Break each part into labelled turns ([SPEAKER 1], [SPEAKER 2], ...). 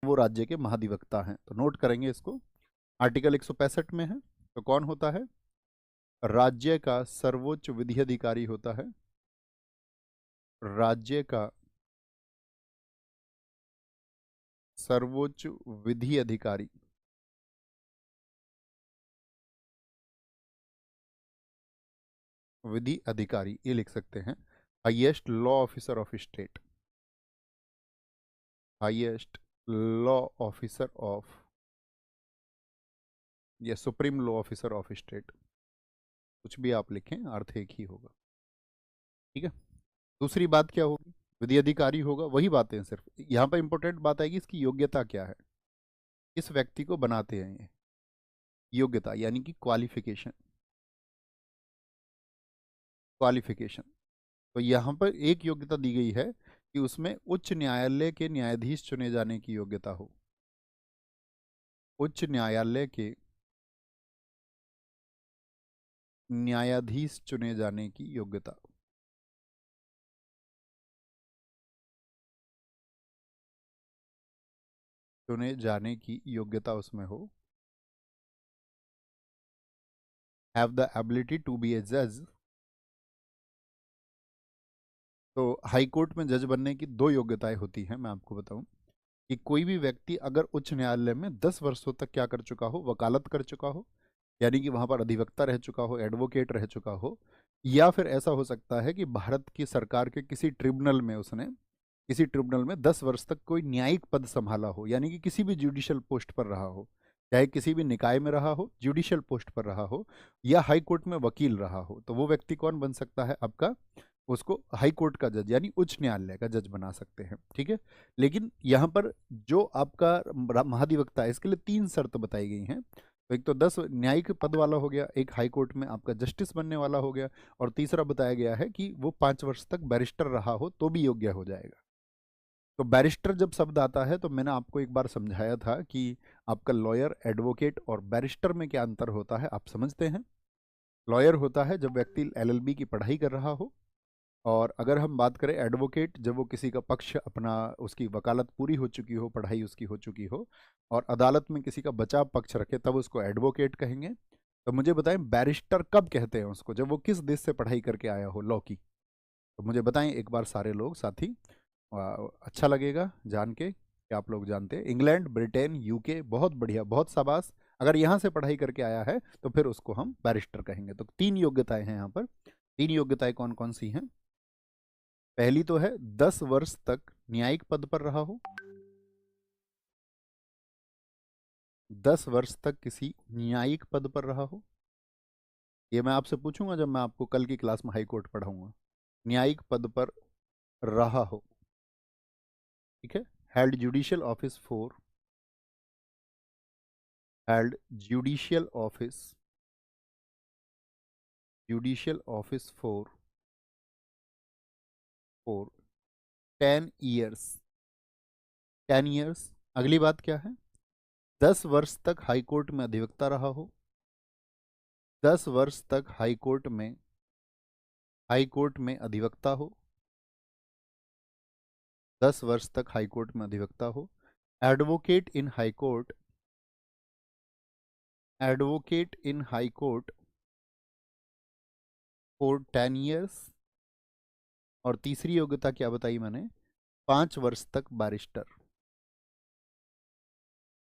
[SPEAKER 1] वो राज्य के महाधिवक्ता हैं। तो नोट करेंगे इसको। आर्टिकल 165 में है। तो कौन होता है? राज्य का सर्वोच्च विधि अधिकारी होता है, राज्य का सर्वोच्च विधि अधिकारी। विधि अधिकारी ये लिख सकते हैं, highest law officer of state, highest law officer of, या supreme law officer of state, कुछ भी आप लिखें अर्थ एक ही होगा। ठीक है। दूसरी बात क्या होगी? विधि अधिकारी होगा, वही बातें सिर्फ यहाँ पर इंपॉर्टेंट बात आएगी इसकी योग्यता क्या है, किस व्यक्ति को बनाते हैं ये। योग्यता यानी कि क्वालिफिकेशन, क्वालिफिकेशन। तो यहाँ पर एक योग्यता दी गई है कि उसमें उच्च न्यायालय के न्यायाधीश चुने जाने की योग्यता हो, उच्च न्यायालय के न्यायाधीश चुने जाने की योग्यता, चुने जाने की योग्यता उसमें हो। Have the ability to be a जज। तो हाई कोर्ट में जज बनने की दो योग्यताएं होती हैं, मैं आपको बताऊं कि कोई भी व्यक्ति अगर उच्च न्यायालय में 10 वर्षों तक क्या कर चुका हो, वकालत कर चुका हो, यानी कि वहां पर अधिवक्ता रह चुका हो, एडवोकेट रह चुका हो, या फिर ऐसा हो सकता है कि भारत की सरकार के किसी ट्रिब्यूनल में उसने, किसी ट्रिब्यूनल में 10 वर्ष तक कोई न्यायिक पद संभाला हो, यानी कि किसी भी जुडिशियल पोस्ट पर रहा हो, चाहे किसी भी निकाय में रहा हो, जुडिशियल पोस्ट पर रहा हो, या हाई कोर्ट में वकील रहा हो, तो वो व्यक्ति कौन बन सकता है आपका? उसको हाई कोर्ट का जज यानी उच्च न्यायालय का जज बना सकते हैं। ठीक है। लेकिन यहाँ पर जो आपका महाधिवक्ता है इसके लिए 3 शर्त बताई गई हैं। तो एक तो 10 न्यायिक पद वाला हो गया, एक हाई कोर्ट में आपका जस्टिस बनने वाला हो गया, और तीसरा बताया गया है कि वो 5 वर्ष तक बैरिस्टर रहा हो तो भी योग्य हो जाएगा। तो बैरिस्टर जब शब्द आता है तो मैंने आपको एक बार समझाया था कि आपका लॉयर, एडवोकेट और बैरिस्टर में क्या अंतर होता है, आप समझते हैं? लॉयर होता है जब व्यक्ति एलएलबी की पढ़ाई कर रहा हो, और अगर हम बात करें एडवोकेट, जब वो किसी का पक्ष अपना, उसकी वकालत पूरी हो चुकी हो, पढ़ाई उसकी हो चुकी हो, और अदालत में किसी का बचाव पक्ष रखे, तब उसको एडवोकेट कहेंगे। तो मुझे बताएं बैरिस्टर कब कहते हैं उसको? जब वो किस देश से पढ़ाई करके आया हो लॉ की। तो मुझे बताएं एक बार सारे लोग साथी। अच्छा लगेगा जान के कि आप लोग जानते हैं। इंग्लैंड, ब्रिटेन, यूके, बहुत बढ़िया, बहुत शाबाश। अगर यहाँ से पढ़ाई करके आया है तो फिर उसको हम बैरिस्टर कहेंगे। तो 3 योग्यताएं हैं यहाँ पर। 3 योग्यताएं कौन कौन सी हैं? पहली तो है 10 वर्ष तक न्यायिक पद पर रहा हो, 10 वर्ष तक किसी न्यायिक पद पर रहा हो। ये मैं आपसे पूछूंगा जब मैं आपको कल की क्लास में हाई कोर्ट पढ़ाऊंगा। न्यायिक पद पर रहा हो। ठीक है। Held judicial office for, held judicial office, judicial office for 10 years, 10 years. अगली बात क्या है? 10 वर्ष तक हाई कोर्ट में अधिवक्ता रहा हो, 10 वर्ष तक हाई कोर्ट में, हाई कोर्ट में अधिवक्ता हो, 10 वर्ष तक हाई कोर्ट में अधिवक्ता हो। Advocate in high court, advocate in high court for 10 years. और तीसरी योग्यता क्या बताई मैंने? 5 वर्ष तक बैरिस्टर,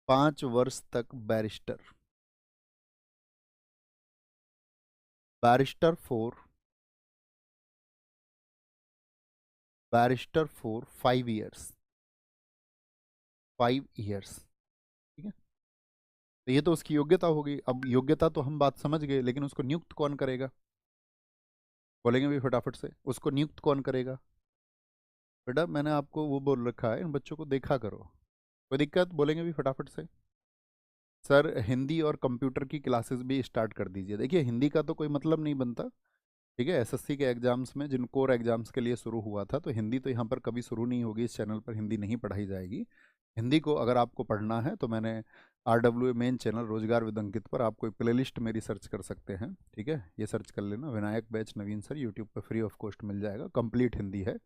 [SPEAKER 1] 5 वर्ष तक barrister, barrister for, barrister for 5 years, 5 years. ठीक है। तो ये तो उसकी योग्यता हो गई। अब योग्यता तो हम बात समझ गए, लेकिन उसको नियुक्त कौन करेगा? बोलेंगे भी फटाफट से, उसको नियुक्त कौन करेगा? बेटा मैंने आपको वो बोल रखा है, इन बच्चों को देखा करो। कोई दिक्कत? बोलेंगे भी फटाफट से। सर हिंदी और कंप्यूटर की क्लासेस भी स्टार्ट कर दीजिए। देखिए हिंदी का तो कोई मतलब नहीं बनता। ठीक है। एसएससी के एग्जाम्स में, जिन कोर एग्जाम्स के लिए शुरू हुआ था, तो हिंदी तो यहाँ पर कभी शुरू नहीं होगी। इस चैनल पर हिंदी नहीं पढ़ाई जाएगी। हिंदी को अगर आपको पढ़ना है तो मैंने RWA मेन चैनल रोजगार विद अंकित पर आप कोई प्लेलिस्ट मेरी सर्च कर सकते हैं। ठीक है। ये सर्च कर लेना, विनायक बैच नवीन सर, यूट्यूब पर फ्री ऑफ कॉस्ट मिल जाएगा। कंप्लीट हिंदी है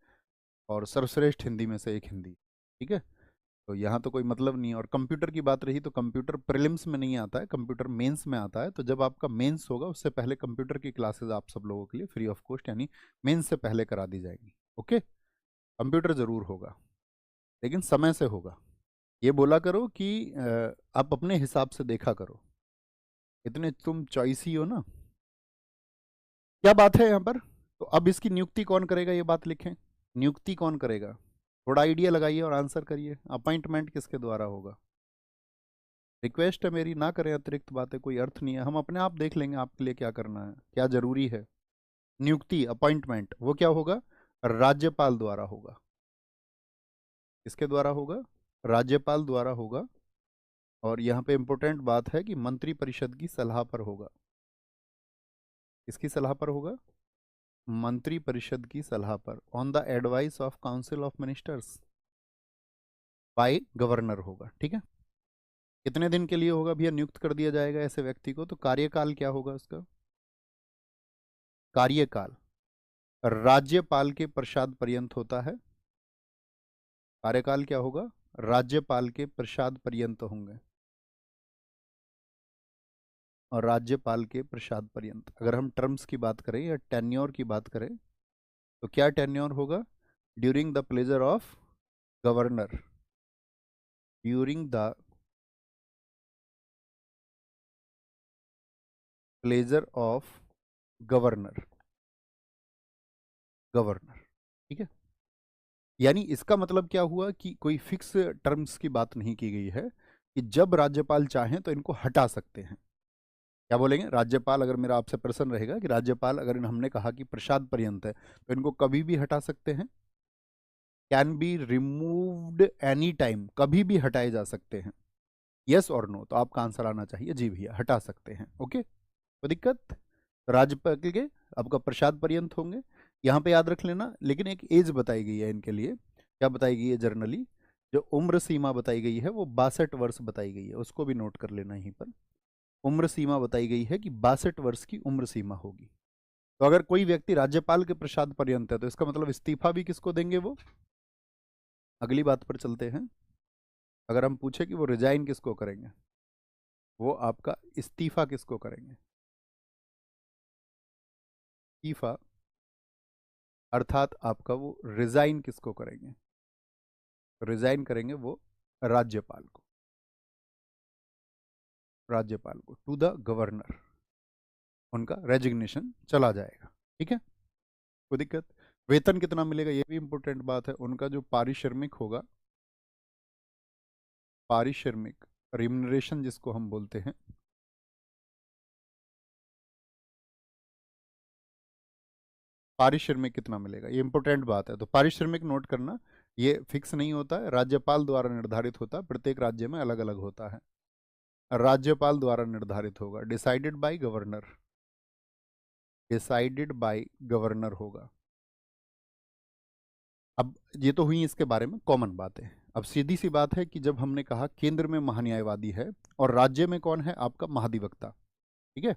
[SPEAKER 1] और सर्वश्रेष्ठ हिंदी में से एक हिंदी। ठीक है। तो यहाँ तो कोई मतलब नहीं है। और कंप्यूटर की बात रही तो कंप्यूटर प्रीलिम्स में नहीं आता है, कंप्यूटर मेंस में आता है। तो जब आपका मेंस होगा उससे पहले कंप्यूटर की क्लासेस आप सब लोगों के लिए फ्री ऑफ कॉस्ट यानी मेंस से पहले करा दी जाएगी। ओके, कंप्यूटर ज़रूर होगा लेकिन समय से होगा। ये बोला करो कि आप अपने हिसाब से देखा करो, इतने तुम चॉइसी हो ना। क्या बात है यहाँ पर? तो अब इसकी नियुक्ति कौन करेगा ये बात लिखें। नियुक्ति कौन करेगा? थोड़ा आइडिया लगाइए और आंसर करिए। अपॉइंटमेंट किसके द्वारा होगा? रिक्वेस्ट है मेरी, ना करें अतिरिक्त बातें, कोई अर्थ नहीं है। हम अपने आप देख लेंगे आपके लिए क्या करना है, क्या जरूरी है। नियुक्ति अपॉइंटमेंट वो क्या होगा? राज्यपाल द्वारा होगा। किसके द्वारा होगा? राज्यपाल द्वारा होगा। और यहाँ पे इंपॉर्टेंट बात है कि मंत्री परिषद की सलाह पर होगा। किसकी सलाह पर होगा? मंत्री परिषद की सलाह पर, on the advice of council of ministers by governor होगा। ठीक है, कितने दिन के लिए होगा भैया नियुक्त कर दिया जाएगा ऐसे व्यक्ति को? तो कार्यकाल क्या होगा उसका? कार्यकाल राज्यपाल के प्रसाद पर्यंत होता है। कार्यकाल क्या होगा? राज्यपाल के प्रसाद पर्यंत होंगे। और राज्यपाल के प्रसाद पर्यंत, अगर हम टर्म्स की बात करें या टेन्योर की बात करें तो क्या टेन्योर होगा? During the pleasure of governor, during the pleasure of governor, governor. ठीक है, यानी इसका मतलब क्या हुआ कि कोई फिक्स टर्म्स की बात नहीं की गई है कि जब राज्यपाल चाहें तो इनको हटा सकते हैं। क्या बोलेंगे? राज्यपाल, अगर मेरा आपसे प्रश्न रहेगा कि राज्यपाल अगर हमने कहा कि प्रसाद पर्यंत है तो इनको कभी भी हटा सकते हैं। Can be removed any time, कभी भी हटाए जा सकते हैं। यस और नो, तो आपका आंसर आना चाहिए जी भैया, हटा सकते हैं। ओके, कोई दिक्कत? राज्यपाल के आपका प्रसाद पर्यंत होंगे। यहाँ पे याद रख लेना, लेकिन एक एज बताई गई है इनके लिए। क्या बताई गई है? जनरली जो उम्र सीमा बताई गई है वो 62 वर्ष बताई गई है, उसको भी नोट कर लेना यहीं पर। उम्र सीमा बताई गई है कि 62 वर्ष की उम्र सीमा होगी। तो अगर कोई व्यक्ति राज्यपाल के प्रसाद पर्यंत है तो इसका मतलब इस्तीफा भी किसको देंगे वो? अगली बात पर चलते हैं। अगर हम पूछे कि वो रिजाइन किसको करेंगे, वो आपका इस्तीफा किसको करेंगे? इस्तीफा अर्थात आपका वो रिजाइन किसको करेंगे? रिजाइन करेंगे वो राज्यपाल को, राज्यपाल को, टू द गवर्नर। उनका रेजिग्नेशन चला जाएगा। ठीक है, कोई दिक्कत? वेतन कितना मिलेगा ये भी इंपॉर्टेंट बात है। उनका जो पारिश्रमिक होगा, पारिश्रमिक रिम्यूनरेशन जिसको हम बोलते हैं, पारिश्रमिक कितना मिलेगा ये इंपॉर्टेंट बात है। तो पारिश्रमिक नोट करना, ये फिक्स नहीं होता है, राज्यपाल द्वारा निर्धारित होता है, प्रत्येक राज्य में अलग अलग होता है। राज्यपाल द्वारा निर्धारित होगा, decided by governor, decided by governor होगा। अब ये तो हुई इसके बारे में कॉमन बातें। अब सीधी सी बात है कि जब हमने कहा केंद्र में महान्यायवादी है और राज्य में कौन है? आपका महाधिवक्ता। ठीक है,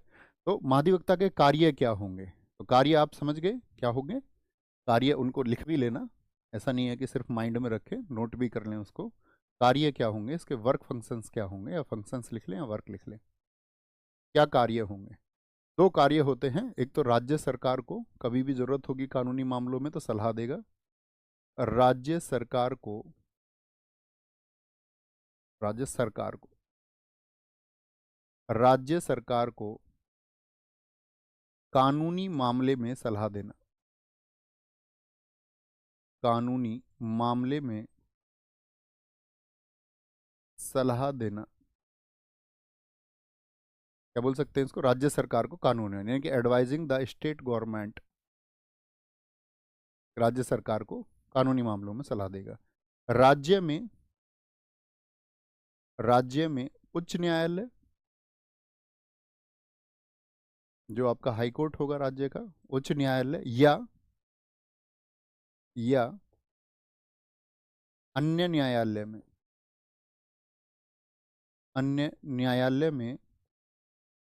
[SPEAKER 1] तो महाधिवक्ता के कार्य क्या होंगे? तो कार्य आप समझ गए क्या होंगे। कार्य उनको लिख भी लेना, ऐसा नहीं है कि सिर्फ माइंड में रखें, नोट भी कर लें उसको। कार्य क्या होंगे, इसके वर्क फंक्शंस क्या होंगे, या फंक्शंस लिख लें या वर्क लिख लें। क्या कार्य होंगे? दो कार्य होते हैं, एक तो राज्य सरकार को कभी भी जरूरत होगी कानूनी मामलों में तो सलाह देगा। राज्य सरकार को, राज्य सरकार को, राज्य सरकार को कानूनी मामले में सलाह देना, कानूनी मामले में सलाह देना। क्या बोल सकते हैं इसको? राज्य सरकार को कानून है यानी कि एडवाइजिंग द स्टेट गवर्नमेंट, राज्य सरकार को कानूनी मामलों में सलाह देगा। राज्य में, राज्य में उच्च न्यायालय, जो आपका हाई कोर्ट होगा राज्य का, उच्च न्यायालय या अन्य न्यायालय में, अन्य न्यायालय में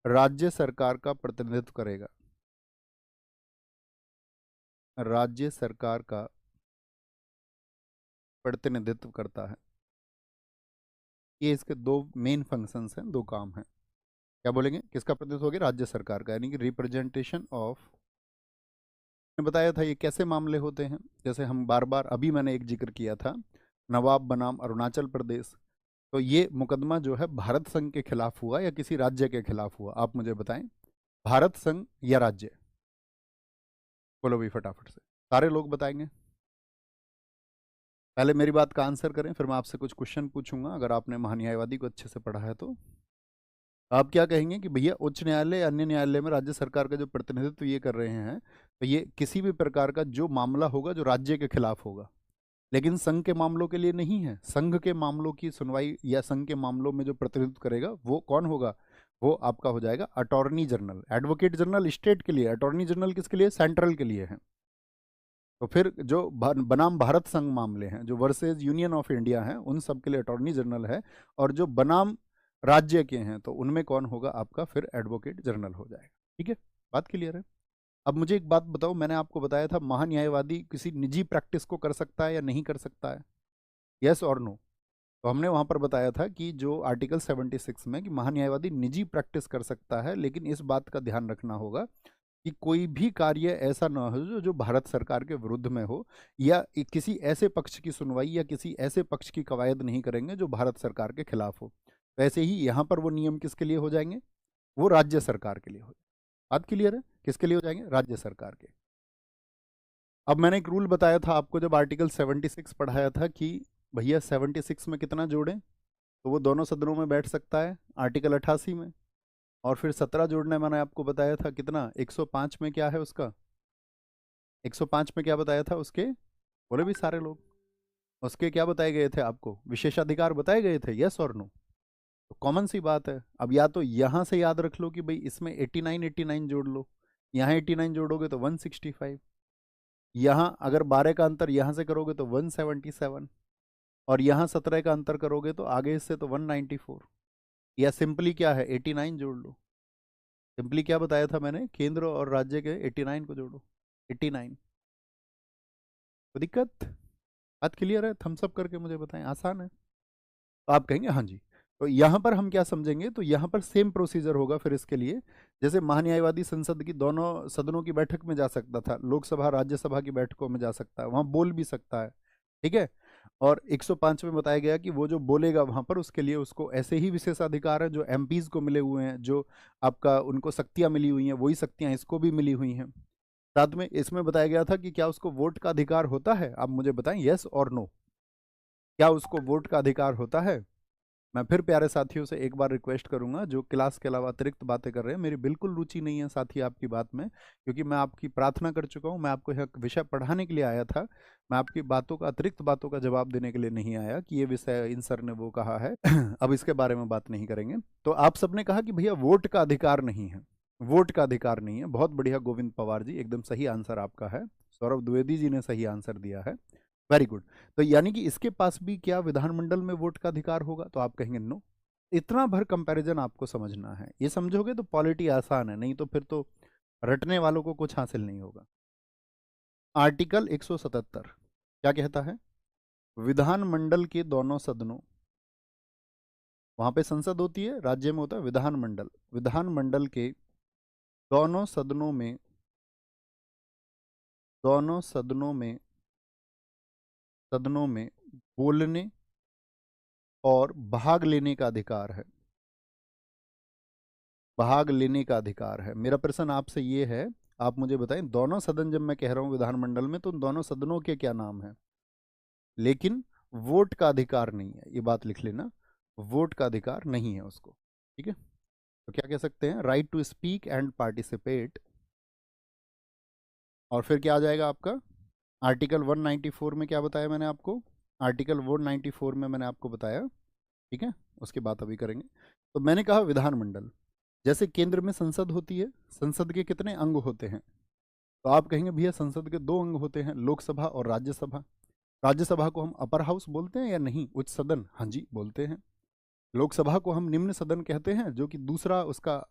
[SPEAKER 1] राज्य सरकार का प्रतिनिधित्व करेगा, राज्य सरकार का प्रतिनिधित्व करता है। ये इसके दो मेन फंक्शंस हैं, दो काम हैं। क्या बोलेंगे, किसका प्रतिनिधित्व हो गया, राज्य सरकार का, यानी कि रिप्रेजेंटेशन ऑफ। ने बताया था ये कैसे मामले होते हैं, जैसे हम बार बार अभी मैंने एक जिक्र किया था, नवाब बनाम अरुणाचल प्रदेश। तो ये मुकदमा जो है भारत संघ के खिलाफ हुआ या किसी राज्य के खिलाफ हुआ, आप मुझे बताएं, भारत संघ या राज्य, बोलो भाई फटाफट से, सारे लोग बताएंगे। पहले मेरी बात का आंसर करें, फिर मैं आपसे कुछ क्वेश्चन पूछूंगा, अगर आपने महान्यायवादी को अच्छे से पढ़ा है तो। आप क्या कहेंगे कि भैया उच्च न्यायालय अन्य न्यायालय में राज्य सरकार का जो प्रतिनिधित्व ये कर रहे हैं, तो ये किसी भी प्रकार का जो मामला होगा जो राज्य के खिलाफ होगा, लेकिन संघ के मामलों के लिए नहीं है। संघ के मामलों की सुनवाई या संघ के मामलों में जो प्रतिनिधित्व करेगा वो कौन होगा, वो आपका हो जाएगा attorney general. Advocate general state के लिए, अटॉर्नी जनरल किसके लिए, सेंट्रल के लिए है। तो फिर जो बनाम भारत संघ मामले हैं, जो वर्सेज यूनियन ऑफ इंडिया हैं, उन सब के लिए अटॉर्नी जनरल है, और जो बनाम राज्य के हैं तो उनमें कौन होगा आपका, फिर एडवोकेट जनरल हो जाएगा। ठीक है, बात क्लियर है। अब मुझे एक बात बताओ, मैंने आपको बताया था महान्यायवादी किसी निजी प्रैक्टिस को कर सकता है या नहीं कर सकता है, यस और नो। तो हमने वहां पर बताया था कि जो आर्टिकल 76 में कि महान्यायवादी निजी प्रैक्टिस कर सकता है, लेकिन इस बात का ध्यान रखना होगा कि कोई भी कार्य ऐसा ना हो जो भारत सरकार के विरुद्ध में हो, या किसी ऐसे पक्ष की सुनवाई या किसी ऐसे पक्ष की कवायद नहीं करेंगे जो भारत सरकार के खिलाफ हो। वैसे ही यहाँ पर वो नियम किसके लिए हो जाएंगे, वो राज्य सरकार के लिए हो। बात क्लियर है, किसके लिए हो जाएंगे, राज्य सरकार के। अब मैंने एक रूल बताया था आपको जब आर्टिकल 76 पढ़ाया था कि भैया 76 में कितना जोड़ें, तो वो दोनों सदनों में बैठ सकता है आर्टिकल 88 में। और फिर 17 जोड़ने मैंने आपको बताया था कितना, 105 में क्या है उसका, 105 में क्या बताया था उसके, बोले भी सारे लोग, उसके क्या बताए गए थे आपको, विशेषाधिकार बताए गए थे, यस और नो। तो कॉमन सी बात है। अब या तो यहाँ से याद रख लो कि भाई इसमें 89 जोड़ लो, यहाँ 89 जोड़ोगे तो 165, यहाँ अगर 12 का अंतर यहाँ से करोगे तो 177, और यहाँ 17 का अंतर करोगे तो आगे इससे तो 194, या सिंपली क्या है 89 जोड़ लो। सिंपली क्या बताया था मैंने, केंद्र और राज्य के 89 को जोड़ो, 89। तो दिक्कत, बात क्लियर है, थम्स अप करके मुझे बताएं, आसान है। तो आप कहेंगे हाँ जी। तो यहाँ पर हम क्या समझेंगे, तो यहाँ पर सेम प्रोसीजर होगा फिर इसके लिए। जैसे महान्यायवादी संसद की दोनों सदनों की बैठक में जा सकता था, लोकसभा राज्यसभा की बैठकों में जा सकता है, वहाँ बोल भी सकता है, ठीक है। और 105 में बताया गया कि वो जो बोलेगा वहाँ पर उसके लिए उसको ऐसे ही विशेषाधिकार है जो एमपीज को मिले हुए हैं, जो आपका उनको शक्तियाँ मिली हुई हैं, वही शक्तियाँ इसको भी मिली हुई हैं। साथ में इसमें बताया गया था कि क्या उसको वोट का अधिकार होता है, आप मुझे बताएं यस और नो, क्या उसको वोट का अधिकार होता है। मैं फिर प्यारे साथियों से एक बार रिक्वेस्ट करूंगा, जो क्लास के अलावा अतिरिक्त बातें कर रहे हैं, मेरी बिल्कुल रुचि नहीं है साथी आपकी बात में, क्योंकि मैं आपकी प्रार्थना कर चुका हूं, मैं आपको यह विषय पढ़ाने के लिए आया था। मैं आपकी बातों का, अतिरिक्त बातों का जवाब देने के लिए नहीं आया कि ये विषय इन सर ने वो कहा है अब इसके बारे में बात नहीं करेंगे। तो आप सबने कहा कि भैया वोट का अधिकार नहीं है, वोट का अधिकार नहीं है, बहुत बढ़िया गोविंद पवार जी, एकदम सही आंसर आपका है। सौरभ द्विवेदी जी ने सही आंसर दिया है, वेरी गुड। तो यानी कि इसके पास भी क्या विधानमंडल में वोट का अधिकार होगा, तो आप कहेंगे नो। इतना भर कंपैरिजन आपको समझना है, ये समझोगे तो पॉलिटी आसान है, नहीं तो फिर तो रटने वालों को कुछ हासिल नहीं होगा। आर्टिकल 177 क्या कहता है, विधानमंडल के दोनों सदनों, वहां पे संसद होती है, राज्य में होता है विधानमंडल, विधानमंडल के दोनों सदनों में, दोनों सदनों में बोलने और भाग लेने का अधिकार है, भाग लेने का अधिकार है। मेरा प्रश्न आपसे ये है, आप मुझे बताएं, दोनों सदन जब मैं कह रहा हूं विधानमंडल में, तो उन दोनों सदनों के क्या नाम है, लेकिन वोट का अधिकार नहीं है, ये बात लिख लेना, वोट का अधिकार नहीं है उसको, ठीक है। तो क्या कह सकते हैं, right to speak and participate. और फिर क्या आ जाएगा आपका, आर्टिकल 194 में क्या बताया मैंने आपको, आर्टिकल 194 में मैंने आपको बताया, ठीक है, उसकी बात अभी करेंगे। तो मैंने कहा विधानमंडल, जैसे केंद्र में संसद होती है, संसद के कितने अंग होते हैं, तो आप कहेंगे भैया संसद के दो अंग होते हैं, लोकसभा और राज्यसभा। राज्यसभा को हम अपर हाउस बोलते हैं या नहीं, उच्च सदन, हाँ जी बोलते हैं। लोकसभा को हम निम्न सदन कहते हैं, जो कि दूसरा उसका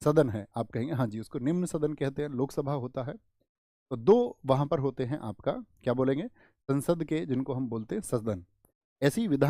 [SPEAKER 1] सदन है, आप कहेंगे हाँ जी उसको निम्न सदन कहते हैं, लोकसभा होता है। तो दो वहां पर होते हैं आपका, क्या बोलेंगे, संसद के, जिनको हम बोलते हैं सदन। ऐसी विधान